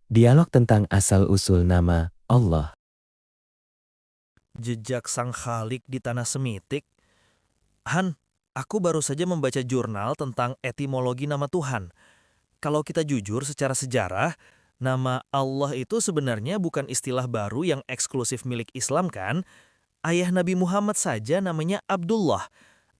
Dialog tentang asal-usul nama Allah. Jejak Sang Khalik di Tanah Semitik. Han, aku baru saja membaca jurnal tentang etimologi nama Tuhan. Kalau kita jujur secara sejarah, nama Allah itu sebenarnya bukan istilah baru yang eksklusif milik Islam kan? Ayah Nabi Muhammad saja namanya Abdullah.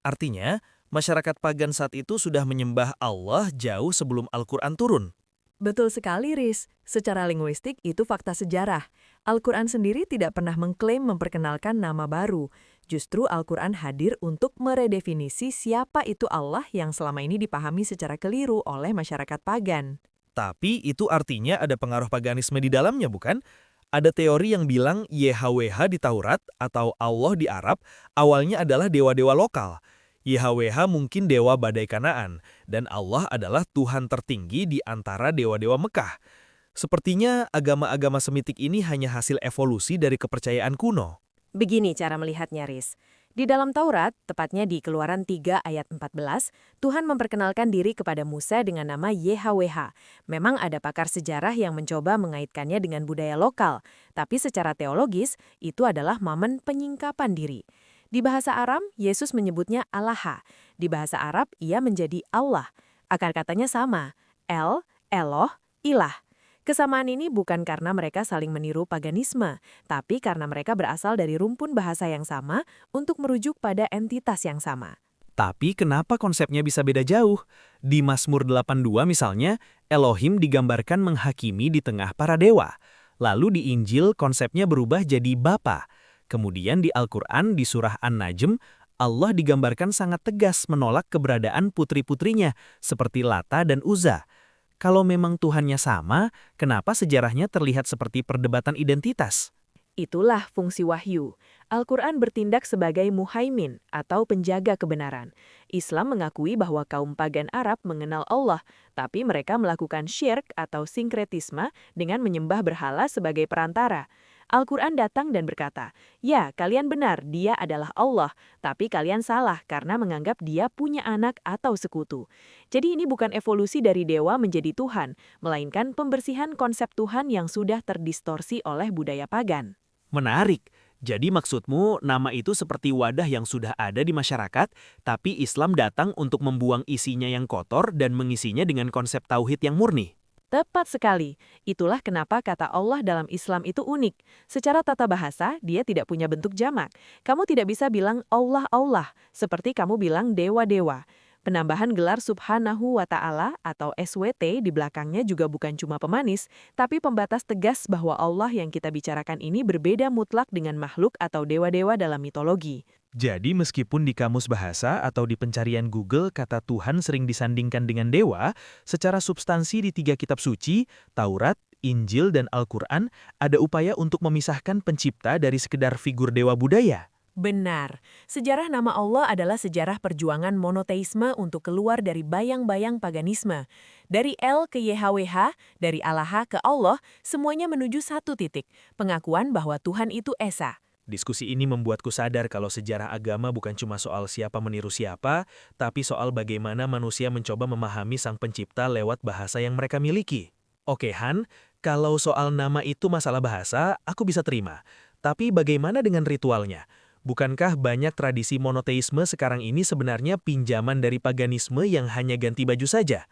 Artinya, masyarakat pagan saat itu sudah menyembah Allah jauh sebelum Al-Quran turun. Betul sekali, Riz. Secara linguistik, itu fakta sejarah. Al-Quran sendiri tidak pernah mengklaim memperkenalkan nama baru. Justru Al-Quran hadir untuk meredefinisi siapa itu Allah yang selama ini dipahami secara keliru oleh masyarakat pagan. Tapi itu artinya ada pengaruh paganisme di dalamnya, bukan? Ada teori yang bilang YHWH di Taurat atau Allah di Arab awalnya adalah dewa-dewa lokal. YHWH mungkin dewa badai Kanaan, dan Allah adalah Tuhan tertinggi di antara dewa-dewa Mekah. Sepertinya agama-agama Semitik ini hanya hasil evolusi dari kepercayaan kuno. Begini cara melihatnya, Riz. Di dalam Taurat, tepatnya di Keluaran 3 ayat 14, Tuhan memperkenalkan diri kepada Musa dengan nama YHWH. Memang ada pakar sejarah yang mencoba mengaitkannya dengan budaya lokal, tapi secara teologis, itu adalah momen penyingkapan diri. Di bahasa Aram, Yesus menyebutnya Allah. Di bahasa Arab, ia menjadi Allah. Akar katanya sama, El, Eloh, Ilah. Kesamaan ini bukan karena mereka saling meniru paganisme, tapi karena mereka berasal dari rumpun bahasa yang sama untuk merujuk pada entitas yang sama. Tapi kenapa konsepnya bisa beda jauh? Di Mazmur 82 misalnya, Elohim digambarkan menghakimi di tengah para dewa. Lalu di Injil konsepnya berubah jadi Bapa. Kemudian di Al-Quran di surah An-Najm, Allah digambarkan sangat tegas menolak keberadaan putri-putrinya seperti Lata dan Uzza. Kalau memang Tuhannya sama, kenapa sejarahnya terlihat seperti perdebatan identitas? Itulah fungsi wahyu. Al-Quran bertindak sebagai muhaimin atau penjaga kebenaran. Islam mengakui bahwa kaum pagan Arab mengenal Allah, tapi mereka melakukan syirk atau sinkretisme dengan menyembah berhala sebagai perantara. Al-Quran datang dan berkata, "Ya, kalian benar, dia adalah Allah, tapi kalian salah karena menganggap dia punya anak atau sekutu." Jadi ini bukan evolusi dari dewa menjadi Tuhan, melainkan pembersihan konsep Tuhan yang sudah terdistorsi oleh budaya pagan. Menarik. Jadi maksudmu nama itu seperti wadah yang sudah ada di masyarakat, tapi Islam datang untuk membuang isinya yang kotor dan mengisinya dengan konsep tauhid yang murni. Tepat sekali. Itulah kenapa kata Allah dalam Islam itu unik. Secara tata bahasa, dia tidak punya bentuk jamak. Kamu tidak bisa bilang Allah Allah, seperti kamu bilang dewa-dewa. Penambahan gelar Subhanahu wa Ta'ala atau SWT di belakangnya juga bukan cuma pemanis, tapi pembatas tegas bahwa Allah yang kita bicarakan ini berbeda mutlak dengan makhluk atau dewa-dewa dalam mitologi. Jadi meskipun di kamus bahasa atau di pencarian Google kata Tuhan sering disandingkan dengan dewa, secara substansi di 3 kitab suci, Taurat, Injil, dan Al-Quran, ada upaya untuk memisahkan pencipta dari sekedar figur dewa budaya. Benar, sejarah nama Allah adalah sejarah perjuangan monoteisme untuk keluar dari bayang-bayang paganisme. Dari El ke YHWH, dari Allah ke Allah, semuanya menuju satu titik, pengakuan bahwa Tuhan itu Esa. Diskusi ini membuatku sadar kalau sejarah agama bukan cuma soal siapa meniru siapa, tapi soal bagaimana manusia mencoba memahami sang pencipta lewat bahasa yang mereka miliki. Oke Han, kalau soal nama itu masalah bahasa, aku bisa terima. Tapi bagaimana dengan ritualnya? Bukankah banyak tradisi monoteisme sekarang ini sebenarnya pinjaman dari paganisme yang hanya ganti baju saja?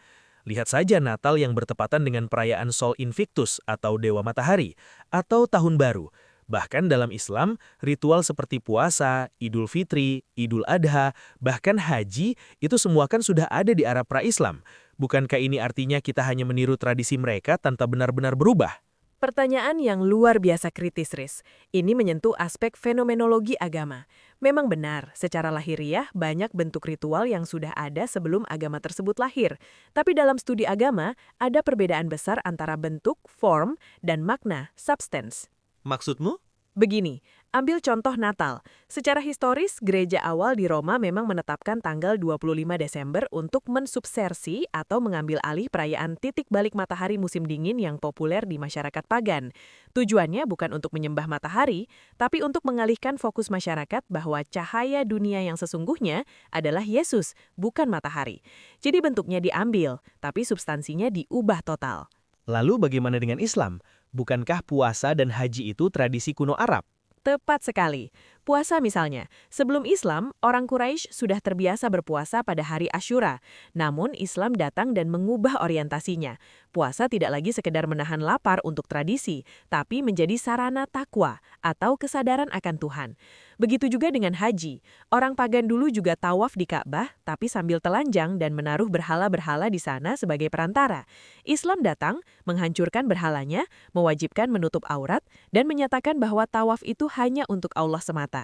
Lihat saja Natal yang bertepatan dengan perayaan Sol Invictus atau Dewa Matahari, atau Tahun Baru. Bahkan dalam Islam, ritual seperti puasa, Idul Fitri, Idul Adha, bahkan haji, itu semua kan sudah ada di Arab pra-Islam. Bukankah ini artinya kita hanya meniru tradisi mereka tanpa benar-benar berubah? Pertanyaan yang luar biasa kritis, Riz. Ini menyentuh aspek fenomenologi agama. Memang benar, secara lahiriah banyak bentuk ritual yang sudah ada sebelum agama tersebut lahir. Tapi dalam studi agama, ada perbedaan besar antara bentuk, form, dan makna, substance. Maksudmu? Begini, ambil contoh Natal. Secara historis, gereja awal di Roma memang menetapkan tanggal 25 Desember untuk mensubsersi atau mengambil alih perayaan titik balik matahari musim dingin yang populer di masyarakat pagan. Tujuannya bukan untuk menyembah matahari, tapi untuk mengalihkan fokus masyarakat bahwa cahaya dunia yang sesungguhnya adalah Yesus, bukan matahari. Jadi bentuknya diambil, tapi substansinya diubah total. Lalu bagaimana dengan Islam? Bukankah puasa dan haji itu tradisi kuno Arab? Tepat sekali. Puasa misalnya, sebelum Islam, orang Quraisy sudah terbiasa berpuasa pada hari Asyura. Namun Islam datang dan mengubah orientasinya. Puasa tidak lagi sekedar menahan lapar untuk tradisi, tapi menjadi sarana takwa atau kesadaran akan Tuhan. Begitu juga dengan haji. Orang pagan dulu juga tawaf di Ka'bah, tapi sambil telanjang dan menaruh berhala-berhala di sana sebagai perantara. Islam datang, menghancurkan berhalanya, mewajibkan menutup aurat, dan menyatakan bahwa tawaf itu hanya untuk Allah semata.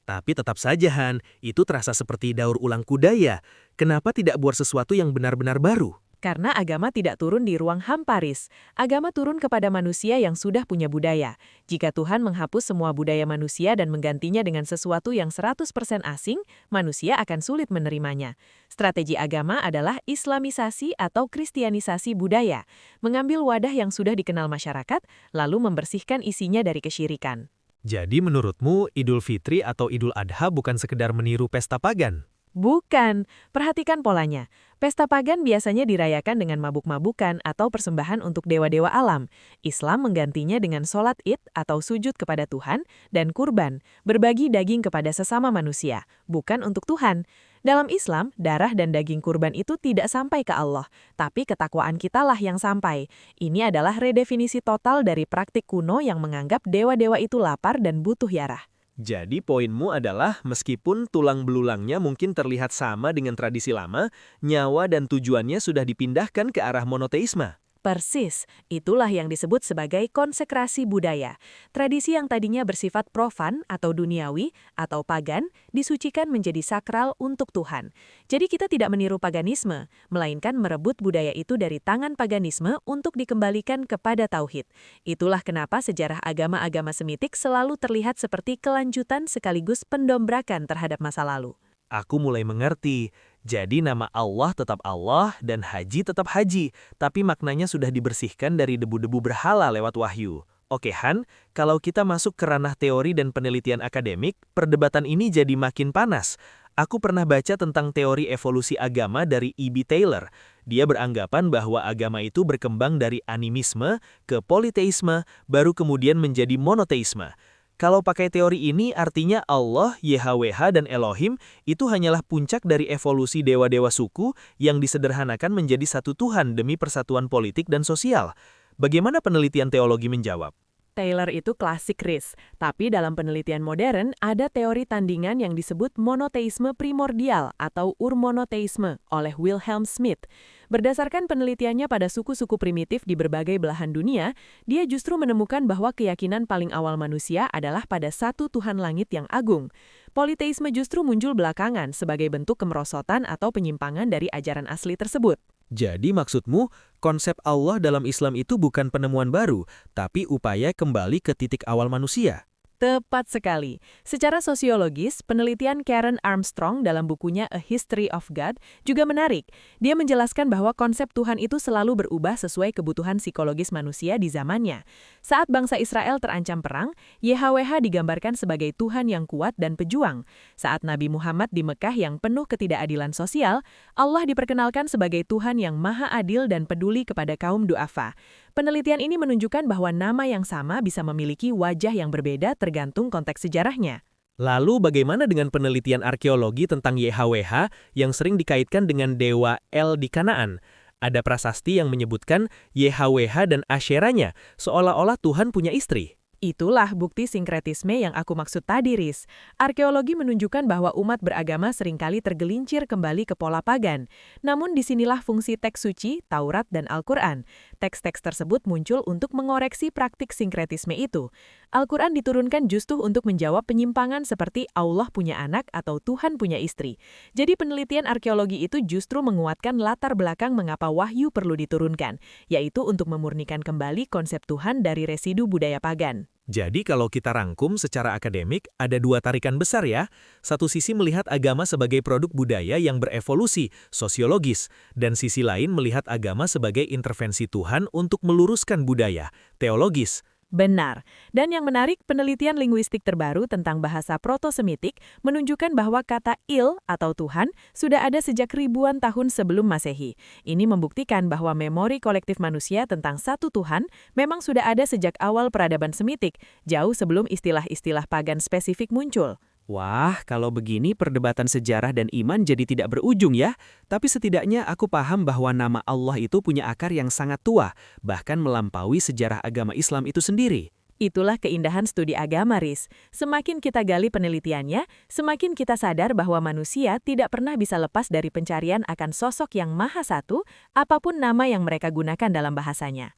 Tapi tetap saja Han, itu terasa seperti daur ulang kudaya. Kenapa tidak buat sesuatu yang benar-benar baru? Karena agama tidak turun di ruang hampa, Riz. Agama turun kepada manusia yang sudah punya budaya. Jika Tuhan menghapus semua budaya manusia dan menggantinya dengan sesuatu yang 100% asing, manusia akan sulit menerimanya. Strategi agama adalah islamisasi atau kristianisasi budaya, mengambil wadah yang sudah dikenal masyarakat, lalu membersihkan isinya dari kesyirikan. Jadi menurutmu Idul Fitri atau Idul Adha bukan sekedar meniru pesta pagan? Bukan. Perhatikan polanya. Pesta pagan biasanya dirayakan dengan mabuk-mabukan atau persembahan untuk dewa-dewa alam. Islam menggantinya dengan sholat Id atau sujud kepada Tuhan dan kurban, berbagi daging kepada sesama manusia, bukan untuk Tuhan. Dalam Islam, darah dan daging kurban itu tidak sampai ke Allah, tapi ketakwaan kitalah yang sampai. Ini adalah redefinisi total dari praktik kuno yang menganggap dewa-dewa itu lapar dan butuh yarah. Jadi poinmu adalah meskipun tulang belulangnya mungkin terlihat sama dengan tradisi lama, nyawa dan tujuannya sudah dipindahkan ke arah monoteisme. Persis, itulah yang disebut sebagai konsekrasi budaya. Tradisi yang tadinya bersifat profan atau duniawi atau pagan, disucikan menjadi sakral untuk Tuhan. Jadi kita tidak meniru paganisme, melainkan merebut budaya itu dari tangan paganisme untuk dikembalikan kepada tauhid. Itulah kenapa sejarah agama-agama Semitik selalu terlihat seperti kelanjutan sekaligus pendombrakan terhadap masa lalu. Aku mulai mengerti. Jadi nama Allah tetap Allah dan haji tetap haji, tapi maknanya sudah dibersihkan dari debu-debu berhala lewat wahyu. Oke Han, kalau kita masuk ke ranah teori dan penelitian akademik, perdebatan ini jadi makin panas. Aku pernah baca tentang teori evolusi agama dari E.B. Taylor. Dia beranggapan bahwa agama itu berkembang dari animisme ke politeisme, baru kemudian menjadi monoteisme. Kalau pakai teori ini artinya Allah, YHWH, dan Elohim itu hanyalah puncak dari evolusi dewa-dewa suku yang disederhanakan menjadi satu Tuhan demi persatuan politik dan sosial. Bagaimana penelitian teologi menjawab? Taylor itu klasik, Riz. Tapi dalam penelitian modern, ada teori tandingan yang disebut monoteisme primordial atau urmonoteisme oleh Wilhelm Smith. Berdasarkan penelitiannya pada suku-suku primitif di berbagai belahan dunia, dia justru menemukan bahwa keyakinan paling awal manusia adalah pada satu Tuhan langit yang agung. Politeisme justru muncul belakangan sebagai bentuk kemerosotan atau penyimpangan dari ajaran asli tersebut. Jadi maksudmu, konsep Allah dalam Islam itu bukan penemuan baru, tapi upaya kembali ke titik awal manusia. Tepat sekali. Secara sosiologis, penelitian Karen Armstrong dalam bukunya A History of God juga menarik. Dia menjelaskan bahwa konsep Tuhan itu selalu berubah sesuai kebutuhan psikologis manusia di zamannya. Saat bangsa Israel terancam perang, YHWH digambarkan sebagai Tuhan yang kuat dan pejuang. Saat Nabi Muhammad di Mekah yang penuh ketidakadilan sosial, Allah diperkenalkan sebagai Tuhan yang maha adil dan peduli kepada kaum du'afa. Penelitian ini menunjukkan bahwa nama yang sama bisa memiliki wajah yang berbeda tergantung konteks sejarahnya. Lalu bagaimana dengan penelitian arkeologi tentang YHWH yang sering dikaitkan dengan dewa El di Kanaan? Ada prasasti yang menyebutkan YHWH dan Asyeranya seolah-olah Tuhan punya istri. Itulah bukti sinkretisme yang aku maksud tadi, Riz. Arkeologi menunjukkan bahwa umat beragama seringkali tergelincir kembali ke pola pagan. Namun disinilah fungsi teks suci, Taurat, dan Al-Quran. Teks-teks tersebut muncul untuk mengoreksi praktik sinkretisme itu. Al-Quran diturunkan justru untuk menjawab penyimpangan seperti Allah punya anak atau Tuhan punya istri. Jadi penelitian arkeologi itu justru menguatkan latar belakang mengapa wahyu perlu diturunkan, yaitu untuk memurnikan kembali konsep Tuhan dari residu budaya pagan. Jadi kalau kita rangkum secara akademik, ada dua tarikan besar ya. Satu sisi melihat agama sebagai produk budaya yang berevolusi, sosiologis, dan sisi lain melihat agama sebagai intervensi Tuhan untuk meluruskan budaya, teologis. Benar. Dan yang menarik, penelitian linguistik terbaru tentang bahasa Proto-Semitik menunjukkan bahwa kata il atau Tuhan sudah ada sejak ribuan tahun sebelum Masehi. Ini membuktikan bahwa memori kolektif manusia tentang satu Tuhan memang sudah ada sejak awal peradaban Semitik, jauh sebelum istilah-istilah pagan spesifik muncul. Wah, kalau begini perdebatan sejarah dan iman jadi tidak berujung ya. Tapi setidaknya aku paham bahwa nama Allah itu punya akar yang sangat tua, bahkan melampaui sejarah agama Islam itu sendiri. Itulah keindahan studi agama, Riz. Semakin kita gali penelitiannya, semakin kita sadar bahwa manusia tidak pernah bisa lepas dari pencarian akan sosok yang maha satu, apapun nama yang mereka gunakan dalam bahasanya.